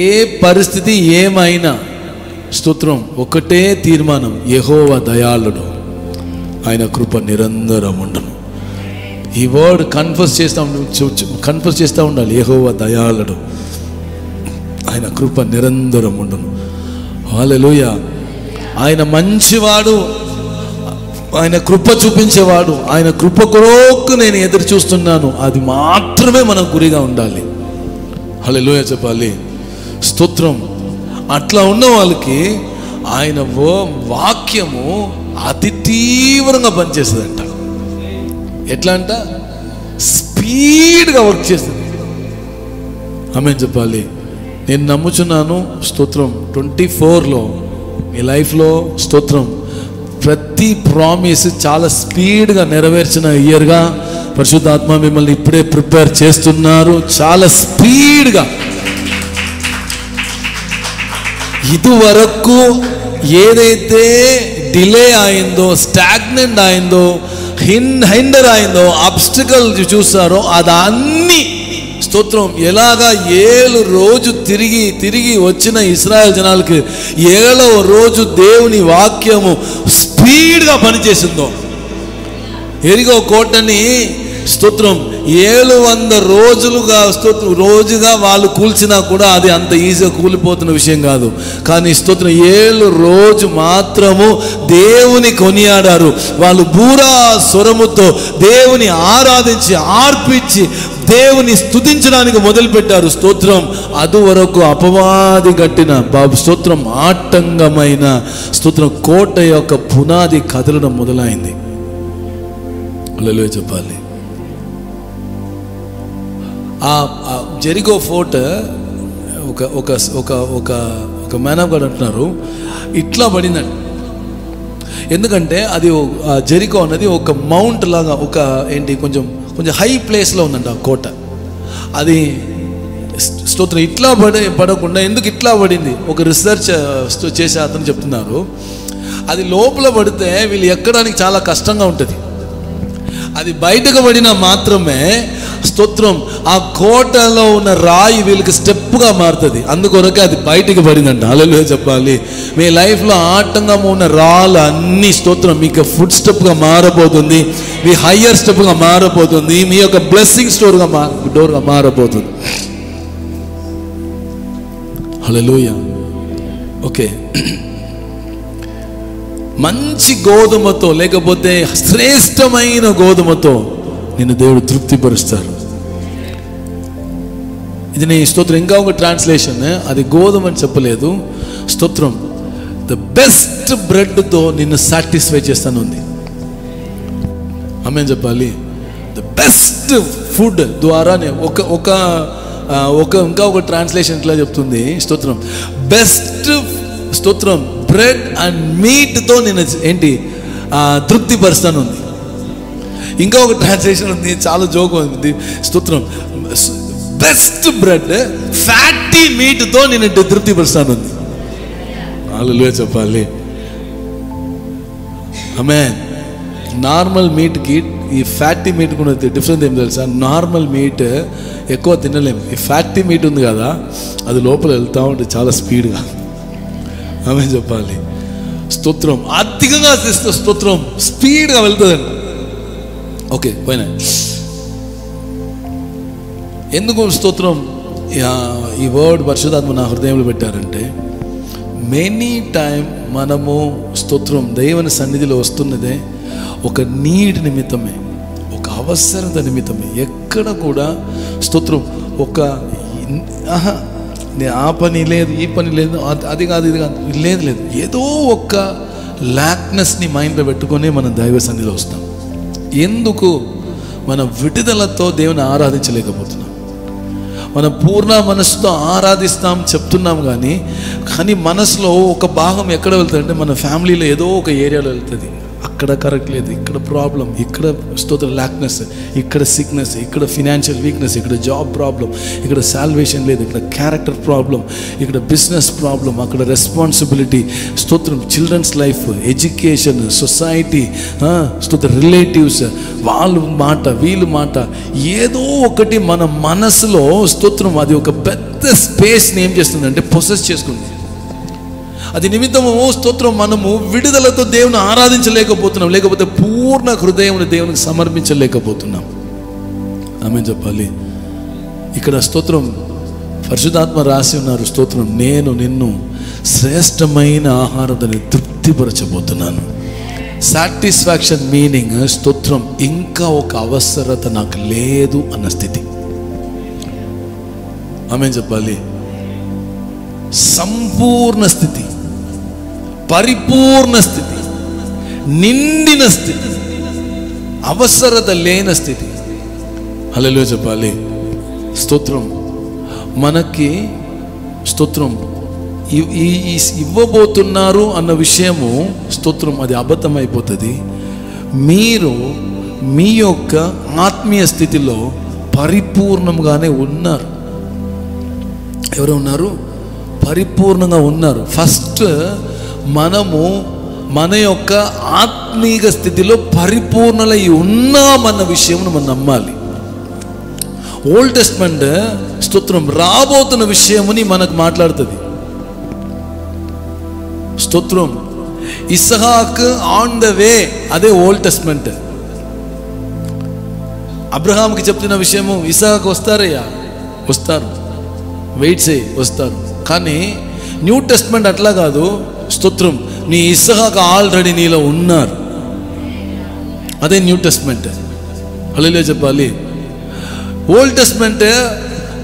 ఏ పరిస్థితి ఏమైనా స్తోత్రం, ఒకటే తీర్మానం, యెహోవా దయాళుడు, ఆయన కృప నిరంతరం ఉండును. ఈ వర్డ్ కన్ఫర్స్ చేస్తూ ఉండాలి. యెహోవా దయాళుడు, ఆయన కృప నిరంతరం ఉండును. హల్లెలూయా. ఆయన మంచివాడు, ఆయన కృప చూపించేవాడు, ఆయన కృప కొరకు నేను ఎదురు చూస్తున్నాను, అది మాత్రమే మన గురిగా ఉండాలి. హల్లెలూయా చెప్పాలి. స్తోత్రం. అట్లా ఉన్న వాళ్ళకి ఆయన వాక్యము అతి తీవ్రంగా పనిచేస్తుందంట. ఎట్లా అంట? స్పీడ్గా వర్క్ చేస్తుంది. ఆమేన్ చెప్పాలి. నేను నమ్ముచున్నాను స్తోత్రం 24లో మీ లైఫ్లో స్తోత్రం ప్రతి ప్రామిస్ చాలా స్పీడ్గా నెరవేర్చిన ఇయర్గా పరిశుద్ధాత్మ మిమ్మల్ని ఇప్పుడే ప్రిపేర్ చేస్తున్నారు. చాలా స్పీడ్గా. ఇదివరకు ఏదైతే డిలే అయిందో, స్టాగ్నెంట్ అయిందో, హిండర్ అయిందో, ఆబ్స్టికల్ చూసారో అదన్నీ స్తోత్రం ఎలాగా 7 రోజు తిరిగి వచ్చిన ఇశ్రాయేల్ జనాలకి 7వ రోజు దేవుని వాక్యము స్పీడ్గా పనిచేసిందో. ఎరిగో కోటని స్తోత్రం 700 రోజులుగా రోజుగా వాళ్ళు కూల్చినా కూడా అది అంత ఈజీగా కూలిపోతున్న విషయం కాదు. కానీ స్తోత్రం 7 రోజు మాత్రము దేవుని కొనియాడారు. వాళ్ళు బూరా స్వరముతో దేవుని ఆరాధించి ఆర్పించి దేవుని స్తుతించడానికి మొదలుపెట్టారు. స్తోత్రం అదువరకు అపవాది కట్టిన స్తోత్రం ఆటంకమైన స్తోత్రం కోట యొక్క పునాది కదలడం మొదలైంది. హల్లెలూయా చెప్పాలి. ఆ జెరికో ఫోర్ట్ ఒక ఒక ఒక ఒక ఒక మ్యాన్ ఆఫ్ గాడ్ అంటున్నారు ఇట్లా పడిందండి. ఎందుకంటే అది జెరికో అన్నది ఒక మౌంట్ లాగా, ఒక కొంచెం హై ప్లేస్లో ఉందంట ఆ కోట. అది స్తోత్రం ఇట్లా పడకుండా ఎందుకు ఇట్లా పడింది? ఒక రీసెర్చ్ చేసే అతను చెప్తున్నారు, అది లోపల పడితే వీళ్ళు ఎక్కడానికి చాలా కష్టంగా ఉంటుంది. అది బయటకు పడినా మాత్రమే స్తోత్రం ఆ కోటలో ఉన్న రాయి వీళ్ళకి స్టెప్గా మారుతుంది. అందుకొరకే అది బయటికి పడిందంట. హల్లెలూయా చెప్పాలి. మీ లైఫ్లో ఆటంకం ఉన్న రాళ్ళు అన్ని స్తోత్రం మీకు ఫుడ్ స్టెప్గా మారబోతుంది, మీ హయ్యర్ స్టెప్గా మారబోతుంది, మీ యొక్క బ్లెస్సింగ్ డోర్గా మారబోతుంది. హల్లెలూయా. ఓకే, మంచి గోధుమతో లేకపోతే శ్రేష్టమైన గోధుమతో నిన్ను దేవుడు తృప్తిపరుస్తారు. ఇది నీ స్తోత్రం. ఇంకా ఒక ట్రాన్స్లేషన్, అది గోధుమ అని చెప్పలేదు, స్తోత్రం ద బెస్ట్ బ్రెడ్తో నిన్ను సాటిస్ఫై చేస్తాను ఉంది. ఆమేన్ చెప్పాలి. ద బెస్ట్ ఫుడ్ ద్వారానే ఇంకా ఒక ట్రాన్స్లేషన్ ఇట్లా చెప్తుంది, స్తోత్రం బెస్ట్ స్తోత్రం బ్రెడ్ అండ్ మీట్తో నేను తృప్తిపరుస్తాను ఉంది. ఇంకా ఒక ట్రాన్స్లేషన్ ఉంది, చాలా జోక్ ఉంది, స్తోత్రం బెస్ట్ బ్రెడ్ ఫ్యాటీ మీట్తో నేను తృప్తిపరుస్తాను ఉంది. హల్లెలూయా చెప్పాలి. ఆమేన్. నార్మల్ మీట్కి ఈ ఫ్యాటీ మీట్ కూడా డిఫరెన్స్ ఏం తెలుసా? నార్మల్ మీట్ ఎక్కువ తినలేము. ఈ ఫ్యాటీ మీట్ ఉంది కదా, అది లోపల వెళ్తూ ఉంటే చాలా స్పీడ్గా. ఆమేన్ చెప్పాలి. స్తోత్రం అధికంగా చేస్తే స్తోత్రం స్పీడ్గా వెళ్తుందండి. ఓకే పోయినా ఎందుకు స్తోత్రం ఈ వర్డ్ పరిశుద్ధాత్మ నా హృదయంలో పెట్టారంటే, మెనీ టైం మనము స్తోత్రం దేవుని సన్నిధిలో వస్తున్నదే ఒక నీడ్ నిమిత్తమే, ఒక అవసరత నిమిత్తమే. ఎక్కడ కూడా స్తోత్రం ఒక ఆ పని లేదు, ఈ పని లేదు, అది కాదు, ఇది కాదు, లేదు, ఏదో ఒక ల్యాక్నెస్ని మైండ్లో పెట్టుకొని మనం దైవ సన్నిధిలో వస్తాం. ఎందుకు? మన విడుదలతో దేవుని ఆరాధించలేకపోతున్నాం. మనం పూర్ణ మనసుతో ఆరాధిస్తాం చెప్తున్నాం, కానీ మనసులో ఒక భాగం ఎక్కడ వెళ్తుందంటే మన ఫ్యామిలీలో ఏదో ఒక ఏరియాలో వెళ్తుంది. అక్కడ కరెక్ట్ లేదు, ఇక్కడ ప్రాబ్లం, ఇక్కడ స్తోత్రం లాక్నెస్, ఇక్కడ సిక్నెస్, ఇక్కడ ఫినాన్షియల్ వీక్నెస్, ఇక్కడ జాబ్ ప్రాబ్లం, ఇక్కడ సాల్వేషన్ లేదు, ఇక్కడ క్యారెక్టర్ ప్రాబ్లం, ఇక్కడ బిజినెస్ ప్రాబ్లం, అక్కడ రెస్పాన్సిబిలిటీ, స్తోత్రం చిల్డ్రన్స్ లైఫ్, ఎడ్యుకేషన్, సొసైటీ, స్తోత్రం రిలేటివ్స్, వాళ్ళు మాట వీళ్ళు మాట, ఏదో ఒకటి మన మనసులో స్తోత్రం అది ఒక పెద్ద స్పేస్ని ఏం చేస్తుందంటే పొసెస్ చేసుకుంది. అది నిమిత్తము స్తోత్రం మనము విడుదలతో దేవుని ఆరాధించలేకపోతున్నాం, లేకపోతే పూర్ణ హృదయం దేవునికి సమర్పించలేకపోతున్నాం. ఆమె చెప్పాలి. ఇక్కడ స్తోత్రం పరిశుద్ధాత్మ రాసి ఉన్నారు, స్తోత్రం నేను నిన్ను శ్రేష్టమైన ఆహారాన్ని తృప్తిపరచబోతున్నాను. సాటిస్ఫాక్షన్ మీనింగ్ స్తోత్రం ఇంకా ఒక అవసరత నాకు లేదు అన్న స్థితి. ఆమె చెప్పాలి. సంపూర్ణ స్థితి, పరిపూర్ణ స్థితి, నిండిన స్థితి, అవసరత లేని స్థితి. హల్లెలూయా చెప్పాలి. స్తోత్రం మనకి స్తోత్రం ఇవ్వబోతున్నారు అన్న విషయము స్తోత్రం అది అబద్ధమైపోతుంది. మీరు మీ యొక్క ఆత్మీయ స్థితిలో పరిపూర్ణంగానే ఉన్నారు. ఎవరు ఉన్నారు? పరిపూర్ణంగా ఉన్నారు. ఫస్ట్ మనము మన యొక్క ఆత్మీయ స్థితిలో పరిపూర్ణలై ఉన్నామన్న విషయం మనం నమ్మాలి. ఓల్డ్ టెస్ట్మెంట్ స్తోత్రం రాబోతున్న విషయముని మనకు మాట్లాడుతుంది. స్తోత్రం ఇస్హాక్ ఆన్ ద వే, అదే ఓల్డ్ టెస్ట్మెంట్. అబ్రహాంకి చెప్తున్న విషయము ఇస్హాక్ వస్తారయ్యా, వస్తారు, వెయిట్ చేయి, వస్తారు. కానీ న్యూ టెస్ట్మెంట్ అట్లా కాదు. స్తోత్రం నీ ఇస్హాక్ ఆల్రెడీ నీలో ఉన్నారు, అదే న్యూ టెస్ట్మెంట్. హల్లెలూయా చెప్పాలి. ఓల్డ్ టెస్ట్మెంట్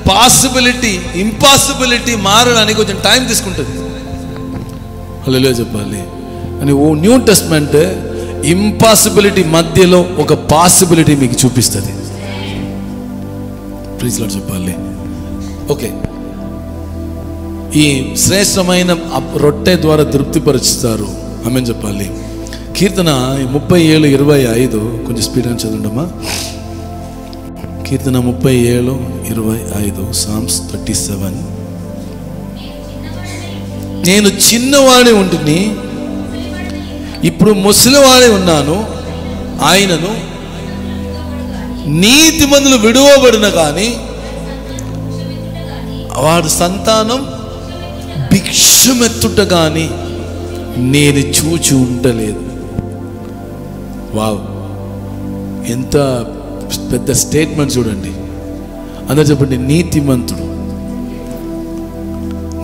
పాసిబిలిటీ ఇంపాసిబిలిటీ మారడానికి కొంచెం టైం తీసుకుంటుంది. హల్లెలూయా చెప్పాలి. అని న్యూ టెస్ట్మెంట్ ఇంపాసిబిలిటీ మధ్యలో ఒక పాసిబిలిటీ మీకు చూపిస్తుంది. ప్లీజ్ లార్డ్ చెప్పాలి. ఓకే, ఈ శ్రేష్టమైన రొట్టె ద్వారా తృప్తిపరుస్తారు. ఆమేన్ చెప్పాలి. కీర్తన 37:25 కొంచెం స్పీడ్ అని చదవండమ్మా. కీర్తన 37:25 Psalms 37. నేను చిన్నవాడే ఉంటుని, ఇప్పుడు ముసలివాడే ఉన్నాను, ఆయనను నీతిమంతులు విడువబడిన కానీ వాడి సంతానం భిక్షమెత్తుట కానీ నేను చూచి ఉండలేదు. వావ్, ఎంత పెద్ద స్టేట్మెంట్ చూడండి. అందరూ చెప్పండి, నీతిమంతుడు,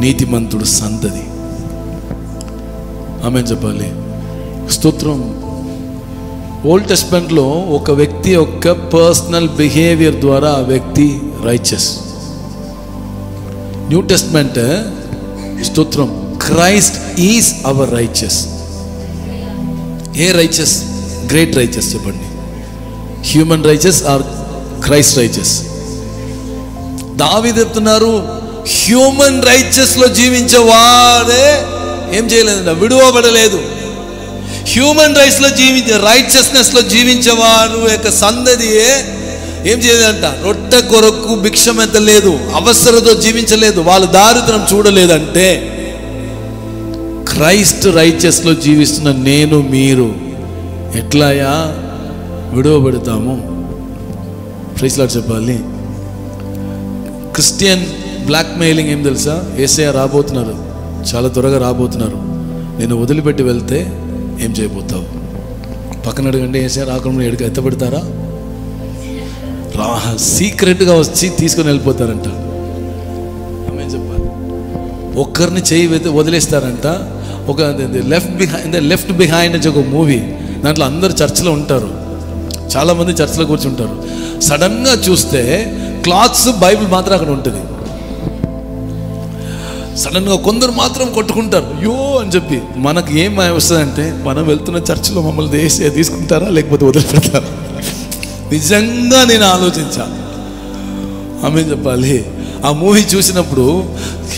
నీతిమంతుడు సంతతి. ఆమేన్ చెప్పాలి. స్తోత్రం. ఓల్డ్ టెస్ట్మెంట్లో ఒక వ్యక్తి యొక్క పర్సనల్ బిహేవియర్ ద్వారా ఆ వ్యక్తి రైచస్. న్యూ టెస్ట్మెంట్ స్తోత్రం క్రైస్ట్ ఈజ్ అవర్ రైచస్. ఏ రైచస్? గ్రేట్ రైచస్ చెప్పండి. Human righteous or Christ righteous? దావీదు చెప్తున్నారు, హ్యూమన్ రైచస్ లో జీవించేవాడే ఏం చేయలేదు, విడువబడలేదు. హ్యూమన్ రైచస్నెస్ లో జీవించేవారు యొక్క సందదియే ఏం చేయలేదంట, రొట్టె కొరకు భిక్షమెత్తలేదు, అవసరతో జీవించలేదు, వాళ్ళ దారిద్రం చూడలేదంటే క్రైస్ట్ రైచస్ లో జీవిస్తున్న నేను మీరు ఎట్లాయా విడువబడతాము? ప్రైజ్ లార్డ్ చెప్పాలి. క్రిస్టియన్ బ్లాక్ మెయిలింగ్ ఏం తెలుసా? యేసయ్య రాబోతున్నారు, చాలా త్వరగా రాబోతున్నారు, నేను వదిలిపెట్టి వెళ్తే ఏం చేయబోతావు? పక్కన అడగండి, యేసయ్య రాకుండా ఎడుక ఎత్తబెడతారా? సీక్రెట్గా వచ్చి తీసుకొని వెళ్ళిపోతారంట. ఆమేన్ చెప్పాలి. ఒక్కరిని చేయి వదిలేస్తారంట. ఒక లెఫ్ట్ బిహైండ్ అని ఒక మూవీ, దాంట్లో అందరు చర్చిలో ఉంటారు, చాలామంది చర్చిలో కూర్చుంటారు. సడన్గా చూస్తే క్లాత్స్ బైబిల్ మాత్రం అక్కడ ఉంటుంది. సడన్గా కొందరు మాత్రం కొట్టుకుంటారు అయ్యో అని చెప్పి. మనకి ఏం వస్తుందంటే, మనం వెళ్తున్న చర్చిలో మమ్మల్ని తీసుకుంటారా లేకపోతే వదిలిపెడతారా? నిజంగా నేను ఆలోచించా. ఆమె చెప్పాలి. ఆ మూవీ చూసినప్పుడు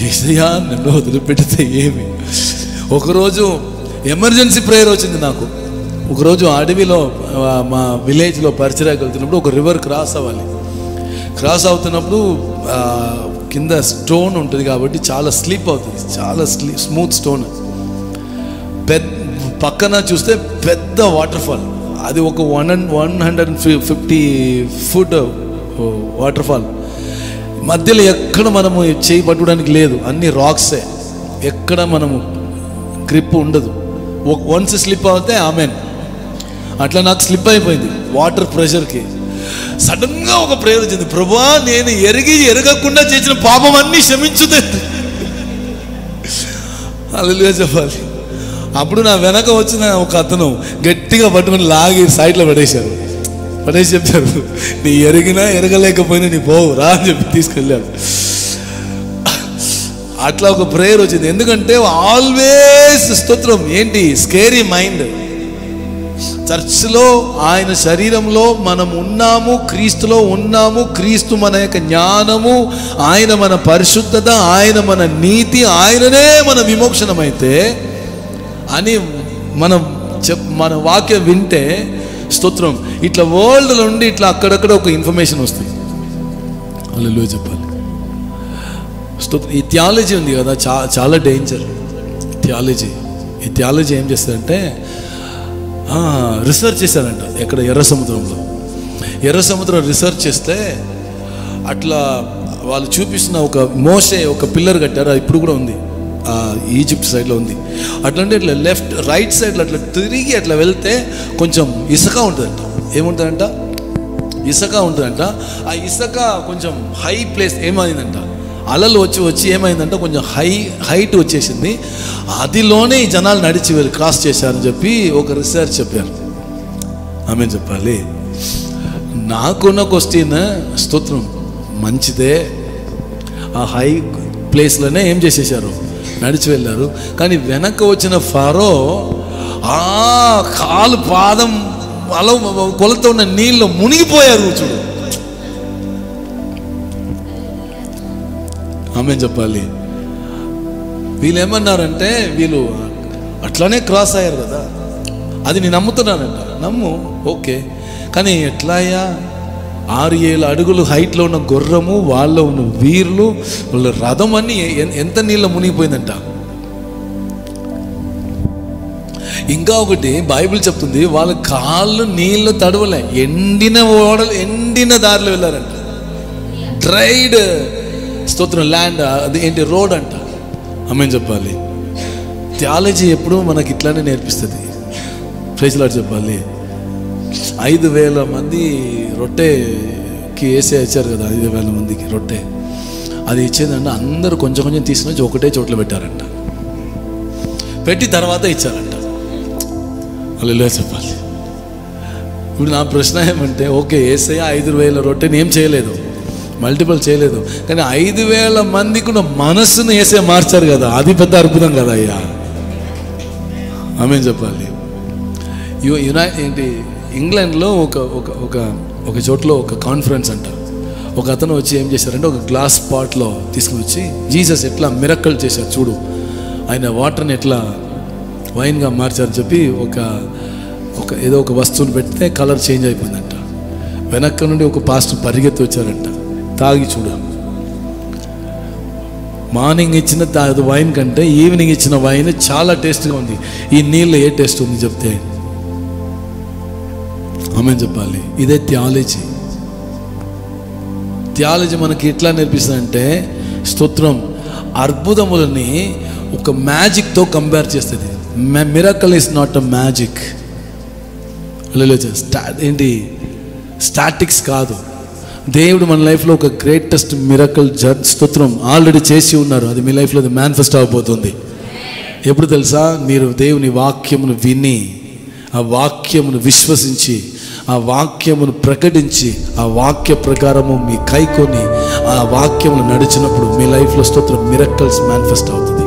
యేసయ్యా నన్ను వదిలిపెడితే ఏమి. ఒకరోజు ఎమర్జెన్సీ ప్రేయర్ వచ్చింది నాకు. ఒకరోజు అడవిలో మా విలేజ్లో పరిచర్యకు వెళ్తున్నప్పుడు ఒక రివర్ క్రాస్ అవ్వాలి. క్రాస్ అవుతున్నప్పుడు కింద స్టోన్ ఉంటుంది కాబట్టి చాలా స్లిప్ అవుతుంది, చాలా స్మూత్ స్టోన్. పక్కన చూస్తే పెద్ద వాటర్ ఫాల్, అది ఒక 150 ఫుట్ వాటర్ ఫాల్. మధ్యలో ఎక్కడ మనము చేయి పట్టుకోవడానికి లేదు, అన్ని రాక్సే, ఎక్కడ మనము గ్రిప్ ఉండదు. వన్స్ స్లిప్ అవుతే ఆమెన్. అట్లా నాకు స్లిప్ అయిపోయింది వాటర్ ప్రెషర్కి. సడన్గా ఒక ప్రేయర్ వచ్చింది, ప్రభువా నేను ఎరగకుండా చేసిన పాపం అన్నీ క్షమించుతే. హల్లెలూయా చెప్పాలి. అప్పుడు నా వెనక వచ్చిన ఒక అతను గట్టిగా పట్టుకుని లాగి సైడ్లో పడేసి చెప్పారు, నీ ఎరగలేకపోయినా నీ పోవు రా అని చెప్పి తీసుకెళ్ళారు. అట్లా ఒక ప్రేయర్ వచ్చింది. ఎందుకంటే ఆల్వేస్ స్తోత్రం ఏంటి, స్కేరీ మైండ్. చర్చ్లో ఆయన శరీరంలో మనం ఉన్నాము, క్రీస్తులో ఉన్నాము, క్రీస్తు మన యొక్క జ్ఞానము, ఆయన మన పరిశుద్ధత, ఆయన మన నీతి, ఆయననే మన విమోక్షణమైతే అని మన వాక్యం వింటే స్తోత్రం ఇట్లా వరల్డ్ నుండి ఇట్లా అక్కడక్కడ ఒక ఇన్ఫర్మేషన్ వస్తుంది. హల్లెలూయా చెప్పాలి. స్తోత్రం. ఈ థియాలజీ ఉంది కదా, చాలా డేంజర్ థియాలజీ. ఈ థియాలజీ ఏం చేస్తారంటే రీసెర్చ్ చేశారంట. ఎక్కడ ఎర్ర సముద్రం రీసెర్చ్ చేస్తే అట్లా వాళ్ళు చూపిస్తున్న ఒక మోసే ఒక పిల్లర్ కట్టారు, ఇప్పుడు కూడా ఉంది, ఈజిప్ట్ సైడ్లో ఉంది. అట్లంటే ఇట్లా రైట్ సైడ్లో అట్లా తిరిగి అట్లా వెళ్తే కొంచెం ఇసుక ఉంటుందంట. ఏముంటుందంట? ఇసుక ఉంటుందంట. ఆ ఇసుక కొంచెం హై ప్లేస్ ఏమైందంట, అలలు వచ్చి ఏమైందంటే కొంచెం హైట్ వచ్చేసింది. అదిలోనే ఈ జనాలు నడిచి వెళ్ళి క్రాస్ చేశారని చెప్పి ఒక రీసెర్చ్ చెప్పారు. ఆమె చెప్పాలి. నాకున్న క్వశ్చన్, స్తోత్రం మంచిదే, ఆ హై ప్లేస్లోనే ఏం చేసేసారు, నడిచి వెళ్ళారు. కానీ వెనక వచ్చిన ఫరో కాలు పాదం అలా కొలత ఉన్న నీళ్ళు మునిగిపోయారు. చూడు, ఆమె చెప్పాలి. వీళ్ళు ఏమన్నారంటే, వీళ్ళు అట్లానే క్రాస్ అయ్యారు కదా, అది నేను నమ్ముతున్నానంట. నమ్ము, ఓకే. కానీ ఎట్లా అయ్యా, 6-7 అడుగులు హైట్లో ఉన్న గుర్రము, వాళ్ళ ఉన్న వీరులు, వాళ్ళ రథం అన్నీ ఎంత నీళ్ళ మునిగిపోయిందంట. ఇంకా ఒకటి బైబిల్ చెప్తుంది, వాళ్ళ కాళ్ళు నీళ్ళు తడవలే, ఎండిన దారిలో వెళ్ళారంట. డ్రైడ్ స్తోత్రం ల్యాండ్, అది ఏంటి, రోడ్ అంట. ఆమె చెప్పాలి. థియాలజీ ఎప్పుడు మనకి ఇట్లానే నేర్పిస్తుంది. ప్రైజ్ లార్డ్ చెప్పాలి. 5,000 మంది రొట్టెకి వేసే ఇచ్చారు కదా, 5,000 మందికి రొట్టె. అది ఇచ్చేదంటే అందరూ కొంచెం కొంచెం తీసుకుని ఒకటే చోట్ల పెట్టారంట. పెట్టి తర్వాత ఇచ్చారంట. హల్లెలూయా చెప్పాలి. ఇప్పుడు నా ప్రశ్న ఏమంటే, ఓకే యేసయ్య 5,000 రొట్టెని ఏం చేయలేదు, మల్టిపుల్ చేయలేదు, కానీ 5,000 మందికి ఉన్న మనస్సును యేసయ్య మార్చారు కదా, అది పెద్ద అద్భుతం కదా అయ్యా. ఆమేన్ చెప్పాలి. ఏంటి, ఇంగ్లాండ్లో ఒక చోట్లో ఒక కాన్ఫరెన్స్ అంట. ఒక అతను వచ్చి ఏం చేశారంటే, ఒక గ్లాస్ పాట్లో తీసుకుని వచ్చి, జీసస్ ఎట్లా మిరక్కల్ చేశారు చూడు, ఆయన వాటర్ని ఎట్లా వైన్గా మార్చారని చెప్పి ఏదో ఒక వస్తువుని పెడితే కలర్ చేంజ్ అయిపోయిందంట. వెనక్క నుండి ఒక పాస్టర్ పరిగెత్తి వచ్చారంట, తాగి చూడ. మార్నింగ్ ఇచ్చిన వైన్ కంటే ఈవినింగ్ ఇచ్చిన వైన్ చాలా టేస్ట్గా ఉంది, ఈ నీళ్ళు ఏ టేస్ట్ ఉంది చెప్తే. ఆమేన్ చెప్పాలి. ఇదే థియాలజీ. థియాలజీ మనకి ఎట్లా నేర్పిస్తుందంటే, స్తోత్రం అద్భుతములని ఒక మ్యాజిక్తో కంపేర్ చేస్తుంది. Miracle is not a magic. ఏంటి, స్టాటిక్స్ కాదు. దేవుడు మన లైఫ్లో ఒక గ్రేటెస్ట్ మిరకల్ స్తోత్రం ఆల్రెడీ చేసి ఉన్నారు. అది మీ లైఫ్లో మేనిఫెస్ట్ అవబోతుంది. ఎప్పుడు తెలుసా, మీరు దేవుని వాక్యమును విని, ఆ వాక్యమును విశ్వసించి, ఆ వాక్యమును ప్రకటించి, ఆ వాక్య ప్రకారము మీ కైకొని ఆ వాక్యమును నడిచినప్పుడు మీ లైఫ్లో స్తోత్రం మిరకల్స్ మేనిఫెస్ట్ అవుతుంది.